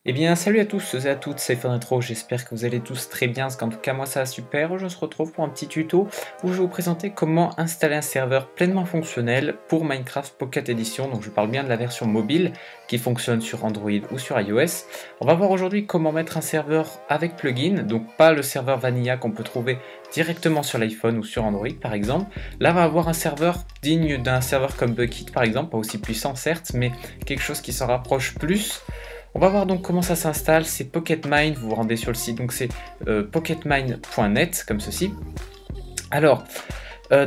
Eh bien, salut à tous et à toutes, c'est Fenretro, j'espère que vous allez tous très bien, parce qu'en tout cas moi ça va super. Aujourd'hui on se retrouve pour un petit tuto où je vais vous présenter comment installer un serveur pleinement fonctionnel pour Minecraft Pocket Edition. Donc je parle bien de la version mobile qui fonctionne sur Android ou sur iOS. On va voir aujourd'hui comment mettre un serveur avec plugin, donc pas le serveur Vanilla qu'on peut trouver directement sur l'iPhone ou sur Android par exemple. Là on va avoir un serveur digne d'un serveur comme Bukkit par exemple, pas aussi puissant certes, mais quelque chose qui s'en rapproche plus. On va voir donc comment ça s'installe, c'est PocketMine, vous vous rendez sur le site, donc c'est pocketmine.net, comme ceci. Alors,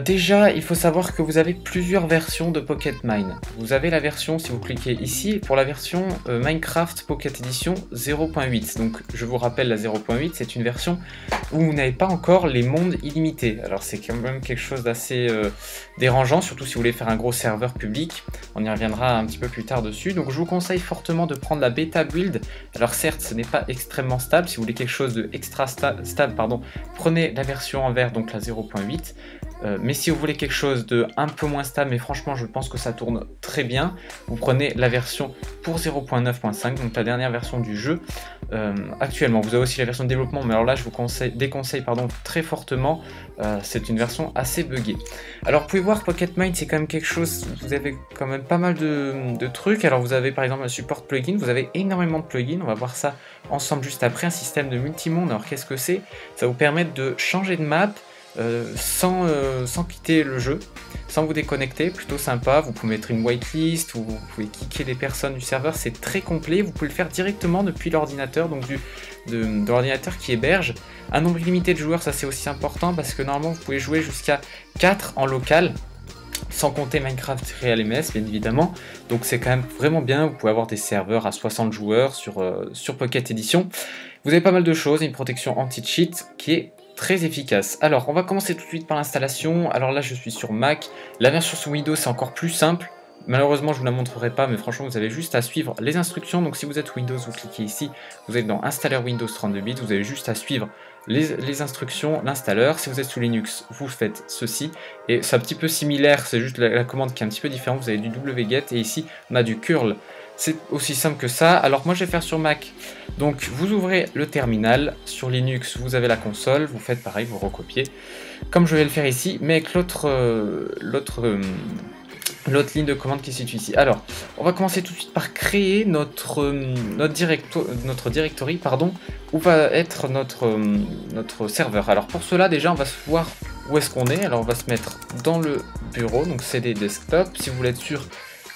déjà, il faut savoir que vous avez plusieurs versions de PocketMine. Vous avez la version, si vous cliquez ici, pour la version Minecraft Pocket Edition 0.8. Donc, je vous rappelle, la 0.8, c'est une version où vous n'avez pas encore les mondes illimités. Alors, c'est quand même quelque chose d'assez dérangeant, surtout si vous voulez faire un gros serveur public. On y reviendra un petit peu plus tard dessus. Donc, je vous conseille fortement de prendre la bêta build. Alors, certes, ce n'est pas extrêmement stable. Si vous voulez quelque chose de extra stable, pardon, prenez la version en vert, donc la 0.8. Mais si vous voulez quelque chose de un peu moins stable, mais franchement je pense que ça tourne très bien, vous prenez la version pour 0.9.5, donc la dernière version du jeu actuellement. Vous avez aussi la version de développement, mais alors là je vous déconseille très fortement, c'est une version assez buggée. Alors vous pouvez voir PocketMine, c'est quand même quelque chose, vous avez quand même pas mal de trucs. Alors vous avez par exemple un support plugin, vous avez énormément de plugins, on va voir ça ensemble juste après. Un système de multimonde, alors qu'est-ce que c'est? Ça vous permet de changer de map sans quitter le jeu, sans vous déconnecter, plutôt sympa. Vous pouvez mettre une whitelist ou vous pouvez kicker des personnes du serveur, c'est très complet. Vous pouvez le faire directement depuis l'ordinateur, donc de l'ordinateur qui héberge. Un nombre illimité de joueurs, ça c'est aussi important parce que normalement vous pouvez jouer jusqu'à 4 en local, sans compter Minecraft Real MS bien évidemment, donc c'est quand même vraiment bien. Vous pouvez avoir des serveurs à 60 joueurs sur Pocket Edition. Vous avez pas mal de choses, une protection anti-cheat qui est très efficace. Alors on va commencer tout de suite par l'installation. Alors là je suis sur Mac, la version sous Windows c'est encore plus simple. Malheureusement je vous la montrerai pas, mais franchement vous avez juste à suivre les instructions. Donc si vous êtes Windows, vous cliquez ici, vous êtes dans installeur Windows 32 bits, vous avez juste à suivre les instructions, l'installeur. Si vous êtes sous Linux, vous faites ceci, et c'est un petit peu similaire, c'est juste la commande qui est un petit peu différente. Vous avez du wget et ici on a du curl. C'est aussi simple que ça. Alors moi je vais faire sur Mac. Donc vous ouvrez le terminal, sur Linux vous avez la console, vous faites pareil, vous recopiez, comme je vais le faire ici, mais avec l'autre ligne de commande qui se situe ici. Alors, on va commencer tout de suite par créer notre directory, pardon, où va être notre serveur. Alors pour cela, déjà, on va voir où est-ce qu'on est. Alors on va se mettre dans le bureau, donc CD desktop. Si vous voulez être sûr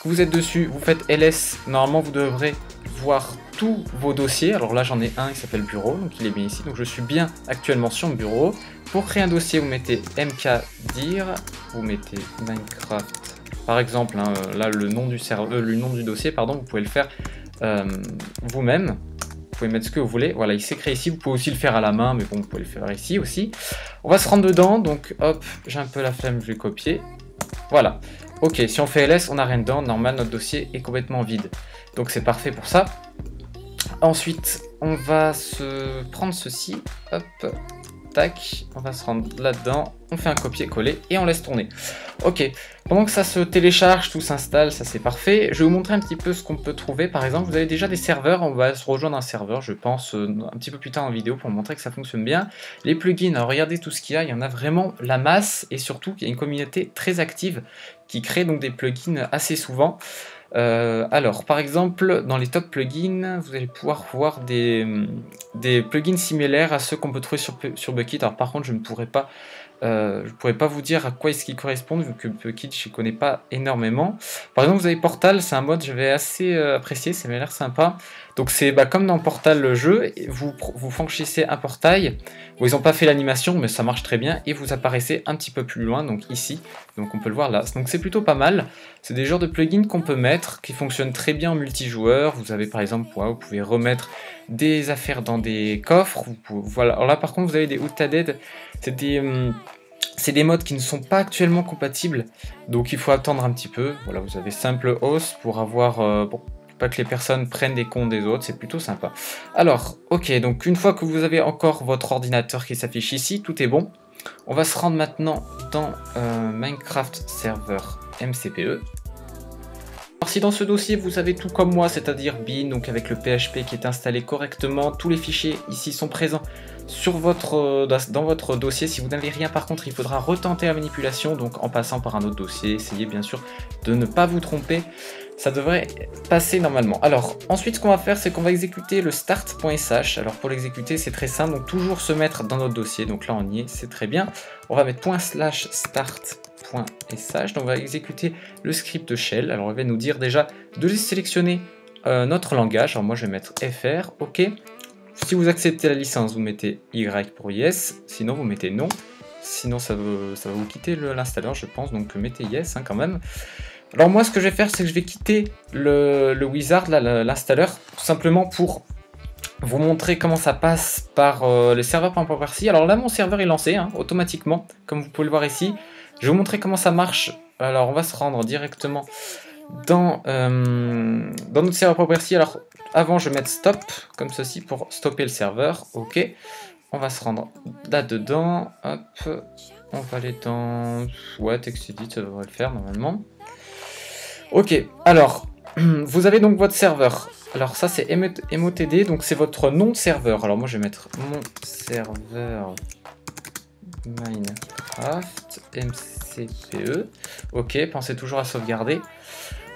que vous êtes dessus, vous faites ls. Normalement, vous devrez voir tous vos dossiers. Alors là, j'en ai un, il s'appelle bureau, donc il est bien ici. Donc je suis bien actuellement sur le bureau. Pour créer un dossier, vous mettez mkdir, vous mettez Minecraft. Par exemple, hein, là le nom du dossier, pardon, vous pouvez le faire vous-même. Vous pouvez mettre ce que vous voulez. Voilà, il s'est créé ici. Vous pouvez aussi le faire à la main, mais bon, vous pouvez le faire ici aussi. On va se rendre dedans. Donc, hop, j'ai un peu la flemme, je vais copier. Voilà. Ok, si on fait ls, on n'a rien dedans. Normal, notre dossier est complètement vide. Donc, c'est parfait pour ça. Ensuite, on va se prendre ceci. Hop. Tac, on va se rendre là-dedans, on fait un copier-coller et on laisse tourner. Ok, pendant que ça se télécharge, tout s'installe, ça c'est parfait. Je vais vous montrer un petit peu ce qu'on peut trouver. Par exemple, vous avez déjà des serveurs, on va se rejoindre un serveur, je pense, un petit peu plus tard en vidéo pour vous montrer que ça fonctionne bien. Les plugins, alors regardez tout ce qu'il y en a vraiment la masse, et surtout qu'il y a une communauté très active qui crée donc des plugins assez souvent. Alors, par exemple, dans les top plugins, vous allez pouvoir voir des plugins similaires à ceux qu'on peut trouver sur Bukkit. Alors, par contre, je ne pourrais pas vous dire à quoi est-ce qu'ils correspondent, vu que Bukkit, je ne connais pas énormément. Par exemple, vous avez Portal, c'est un mode que j'avais assez apprécié, ça m'a l'air sympa. Donc, c'est comme dans Portal le jeu, vous franchissez un portail. Bon, ils n'ont pas fait l'animation, mais ça marche très bien, et vous apparaissez un petit peu plus loin, donc ici. Donc, on peut le voir là. Donc, c'est plutôt pas mal. C'est des genres de plugins qu'on peut mettre, qui fonctionnent très bien en multijoueur. Vous avez par exemple, vous pouvez remettre des affaires dans des coffres. Voilà. Alors là, par contre, vous avez des Outaded. C'est des modes qui ne sont pas actuellement compatibles, donc il faut attendre un petit peu. Voilà, vous avez simple host pour avoir... pas que les personnes prennent des comptes des autres, c'est plutôt sympa. Alors, ok, donc une fois que vous avez encore votre ordinateur qui s'affiche ici, tout est bon. On va se rendre maintenant dans Minecraft Server MCPE. Alors si dans ce dossier vous avez tout comme moi, c'est-à-dire bin, donc avec le PHP qui est installé correctement, tous les fichiers ici sont présents sur dans votre dossier. Si vous n'avez rien par contre, il faudra retenter la manipulation, donc en passant par un autre dossier. Essayez bien sûr de ne pas vous tromper, ça devrait passer normalement. Alors ensuite ce qu'on va faire, c'est qu'on va exécuter le start.sh. Alors pour l'exécuter c'est très simple, donc toujours se mettre dans notre dossier, donc là on y est, c'est très bien. On va mettre ./start.sh, donc on va exécuter le script shell. Alors on va nous dire déjà de sélectionner notre langage. Alors moi je vais mettre FR, ok. Si vous acceptez la licence, vous mettez Y pour yes, sinon vous mettez non. Sinon ça va vous quitter l'installeur, je pense, donc mettez yes quand même. Alors moi ce que je vais faire, c'est que je vais quitter le wizard, l'installeur, tout simplement pour vous montrer comment ça passe par le serveur .property. Alors là mon serveur est lancé automatiquement, comme vous pouvez le voir ici. Je vais vous montrer comment ça marche. Alors on va se rendre directement dans notre serveur property. Alors avant je vais mettre stop comme ceci pour stopper le serveur. Ok, on va se rendre là dedans. Hop, on va aller dans TextEdit, ça devrait le faire normalement. Ok, alors vous avez donc votre serveur. Alors ça c'est MOTD, donc c'est votre nom de serveur. Alors moi je vais mettre mon serveur Minecraft MCPE. Ok, pensez toujours à sauvegarder.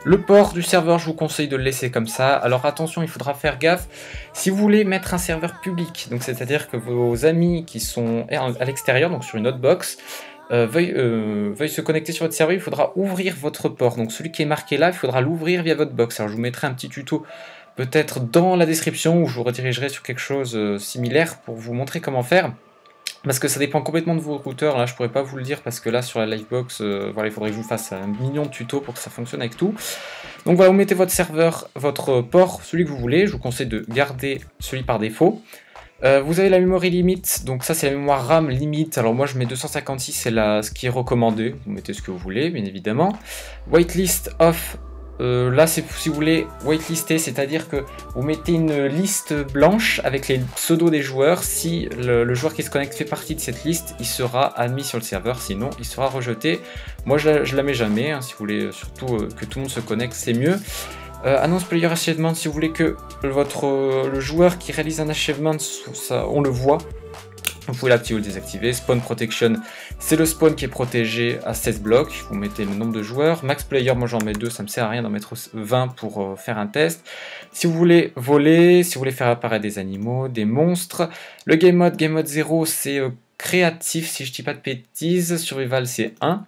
Le port du serveur, je vous conseille de le laisser comme ça. Alors attention, il faudra faire gaffe. Si vous voulez mettre un serveur public, donc c'est-à-dire que vos amis qui sont à l'extérieur, donc sur une autre box, veuillent se connecter sur votre serveur, il faudra ouvrir votre port. Donc celui qui est marqué là, il faudra l'ouvrir via votre box. Alors je vous mettrai un petit tuto peut-être dans la description où je vous redirigerai sur quelque chose similaire pour vous montrer comment faire. Parce que ça dépend complètement de vos routeurs, là je pourrais pas vous le dire parce que là sur la Livebox, voilà, il faudrait que je vous fasse un million de tutos pour que ça fonctionne avec tout. Donc voilà, vous mettez votre serveur, votre port, celui que vous voulez, je vous conseille de garder celui par défaut. Vous avez la memory limit, donc ça c'est la mémoire RAM limite, alors moi je mets 256, c'est ce qui est recommandé, vous mettez ce que vous voulez bien évidemment. Whitelist off, là c'est si vous voulez whitelister, c'est-à-dire que vous mettez une liste blanche avec les pseudos des joueurs. Si le joueur qui se connecte fait partie de cette liste, il sera admis sur le serveur, sinon il sera rejeté. Moi je la mets jamais, si vous voulez surtout que tout le monde se connecte, c'est mieux. Annonce player achievement, si vous voulez que le joueur qui réalise un achievement, on le voit. Vous pouvez l'activer ou le désactiver. Spawn Protection, c'est le spawn qui est protégé à 16 blocs. Vous mettez le nombre de joueurs. Max Player, moi j'en mets 2, ça me sert à rien d'en mettre 20 pour faire un test. Si vous voulez voler, si vous voulez faire apparaître des animaux, des monstres. Le Game Mode 0, c'est créatif, si je dis pas de bêtises. Survival, c'est 1.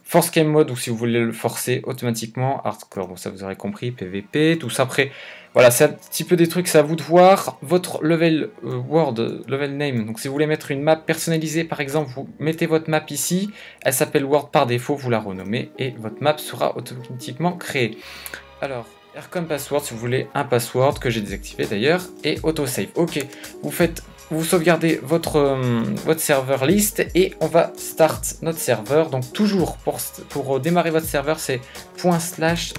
Force Game Mode, ou si vous voulez le forcer automatiquement. Hardcore, bon, ça vous aurez compris. PVP, tout ça. Après, voilà, c'est un petit peu des trucs, c'est à vous de voir. Votre level level name, donc si vous voulez mettre une map personnalisée, par exemple, vous mettez votre map ici. Elle s'appelle World par défaut, vous la renommez et votre map sera automatiquement créée. Alors, comme password, si vous voulez un password que j'ai désactivé d'ailleurs, et autosave. Ok, vous sauvegardez votre serveur list et on va start notre serveur. Donc toujours pour démarrer votre serveur, c'est ./start.sh.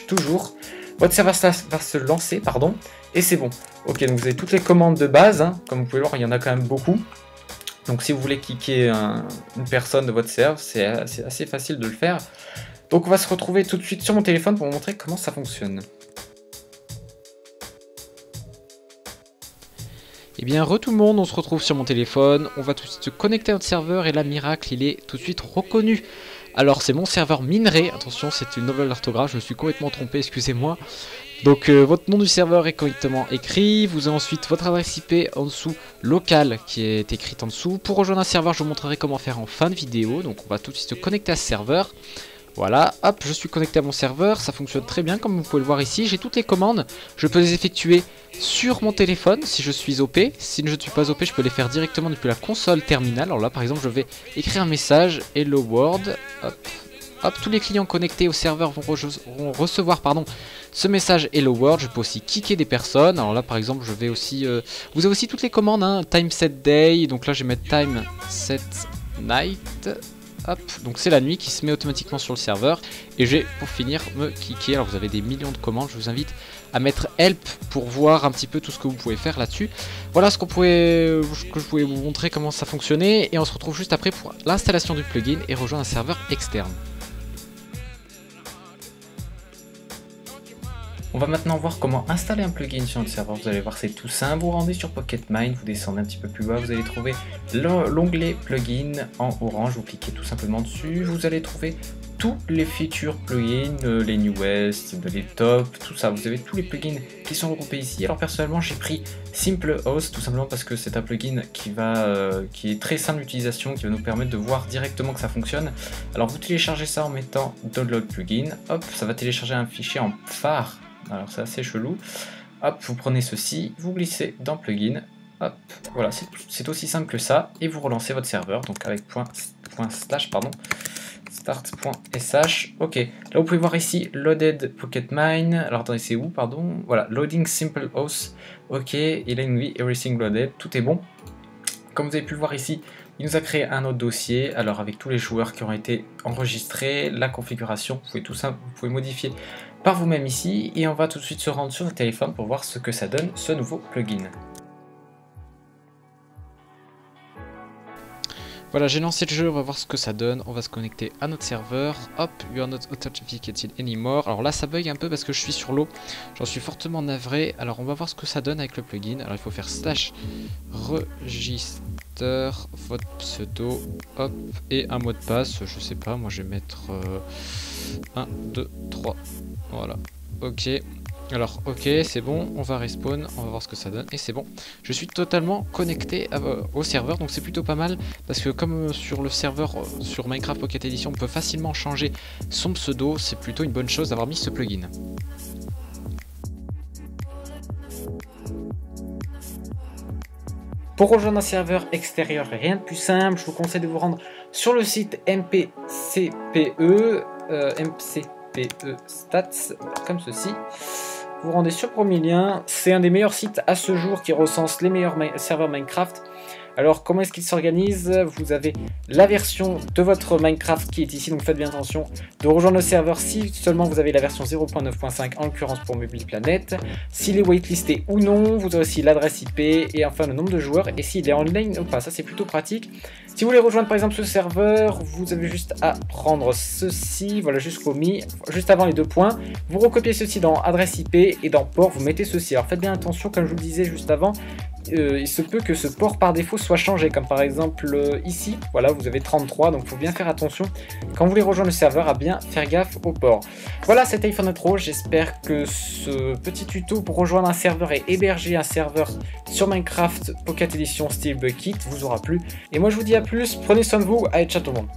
Toujours. Votre serveur va se lancer, pardon, et c'est bon. Ok, donc vous avez toutes les commandes de base, comme vous pouvez voir, il y en a quand même beaucoup. Donc si vous voulez kicker une personne de votre serveur, c'est assez facile de le faire. Donc on va se retrouver tout de suite sur mon téléphone pour vous montrer comment ça fonctionne. Et bien tout le monde, on se retrouve sur mon téléphone, on va tout de suite se connecter à notre serveur et là miracle il est tout de suite reconnu. Alors c'est mon serveur minerai, attention c'est une nouvelle orthographe, je me suis complètement trompé, excusez-moi. Donc votre nom du serveur est correctement écrit, vous avez ensuite votre adresse IP en dessous, locale qui est écrite en dessous. Pour rejoindre un serveur je vous montrerai comment faire en fin de vidéo, donc on va tout de suite se connecter à ce serveur. Voilà, hop, je suis connecté à mon serveur, ça fonctionne très bien comme vous pouvez le voir ici, j'ai toutes les commandes, je peux les effectuer sur mon téléphone si je suis OP, si je ne suis pas OP je peux les faire directement depuis la console terminale. Alors là par exemple je vais écrire un message, hello world, hop, hop, tous les clients connectés au serveur vont recevoir ce message hello world. Je peux aussi kicker des personnes, alors là par exemple je vais aussi, vous avez aussi toutes les commandes, time set day, donc là je vais mettre time set night. Hop, donc c'est la nuit qui se met automatiquement sur le serveur. Et je vais pour finir me kicker. Alors vous avez des millions de commandes, je vous invite à mettre help pour voir un petit peu tout ce que vous pouvez faire là-dessus. Voilà ce que je pouvais vous montrer comment ça fonctionnait. Et on se retrouve juste après pour l'installation du plugin et rejoindre un serveur externe. On va maintenant voir comment installer un plugin sur notre serveur. Vous allez voir, c'est tout simple. Vous rendez sur PocketMine, vous descendez un petit peu plus bas, vous allez trouver l'onglet plugin en orange. Vous cliquez tout simplement dessus. Vous allez trouver tous les features plugins, les newest, les top, tout ça. Vous avez tous les plugins qui sont regroupés ici. Alors personnellement, j'ai pris SimpleHost tout simplement parce que c'est un plugin qui est très simple d'utilisation, qui va nous permettre de voir directement que ça fonctionne. Alors vous téléchargez ça en mettant Download Plugin. Hop, ça va télécharger un fichier en phare. Alors c'est assez chelou. Hop, vous prenez ceci, vous glissez dans plugin. Hop, voilà, c'est aussi simple que ça. Et vous relancez votre serveur, donc avec start.sh. Ok, là vous pouvez voir ici Loaded PocketMine. Alors attendez, c'est où, pardon? Voilà, Loading Simple Host. Ok, il a une vie, Everything Loaded, tout est bon. Comme vous avez pu le voir ici, il nous a créé un autre dossier, alors avec tous les joueurs qui ont été enregistrés, la configuration, vous pouvez modifier par vous-même ici, et on va tout de suite se rendre sur le téléphone pour voir ce que ça donne, ce nouveau plugin. Voilà, j'ai lancé le jeu, on va voir ce que ça donne. On va se connecter à notre serveur. Hop, you are not authenticated anymore. Alors là, ça bug un peu parce que je suis sur l'eau. J'en suis fortement navré. Alors on va voir ce que ça donne avec le plugin. Alors il faut faire /register votre pseudo, hop, et un mot de passe. Je sais pas, moi je vais mettre 1, 2, 3. Voilà, ok. Alors ok, c'est bon, on va respawn, on va voir ce que ça donne, et c'est bon. Je suis totalement connecté au serveur, donc c'est plutôt pas mal, parce que comme sur le serveur, sur Minecraft Pocket Edition, on peut facilement changer son pseudo, c'est plutôt une bonne chose d'avoir mis ce plugin. Pour rejoindre un serveur extérieur, rien de plus simple, je vous conseille de vous rendre sur le site MCPE Stats, comme ceci. Vous rendez sur Promilien, c'est un des meilleurs sites à ce jour qui recense les meilleurs serveurs Minecraft. Alors comment est-ce qu'il s'organise? Vous avez la version de votre Minecraft qui est ici, donc faites bien attention de rejoindre le serveur si seulement vous avez la version 0.9.5, en l'occurrence pour Mobile Planet, s'il est waitlisté ou non, vous avez aussi l'adresse IP et enfin le nombre de joueurs et s'il est en ligne ou pas, ça c'est plutôt pratique. Si vous voulez rejoindre par exemple ce serveur, vous avez juste à prendre ceci, voilà jusqu'au mi, juste avant les deux points, vous recopiez ceci dans adresse IP et dans port vous mettez ceci. Alors faites bien attention, comme je vous le disais juste avant, il se peut que ce port par défaut soit changé, comme par exemple ici, voilà vous avez 33, donc il faut bien faire attention quand vous voulez rejoindre le serveur à bien faire gaffe au port. Voilà, c'était iPhone Intro, j'espère que ce petit tuto pour rejoindre un serveur et héberger un serveur sur Minecraft Pocket Edition style Bukkit vous aura plu, et moi je vous dis à plus, prenez soin de vous, allez ciao tout le monde.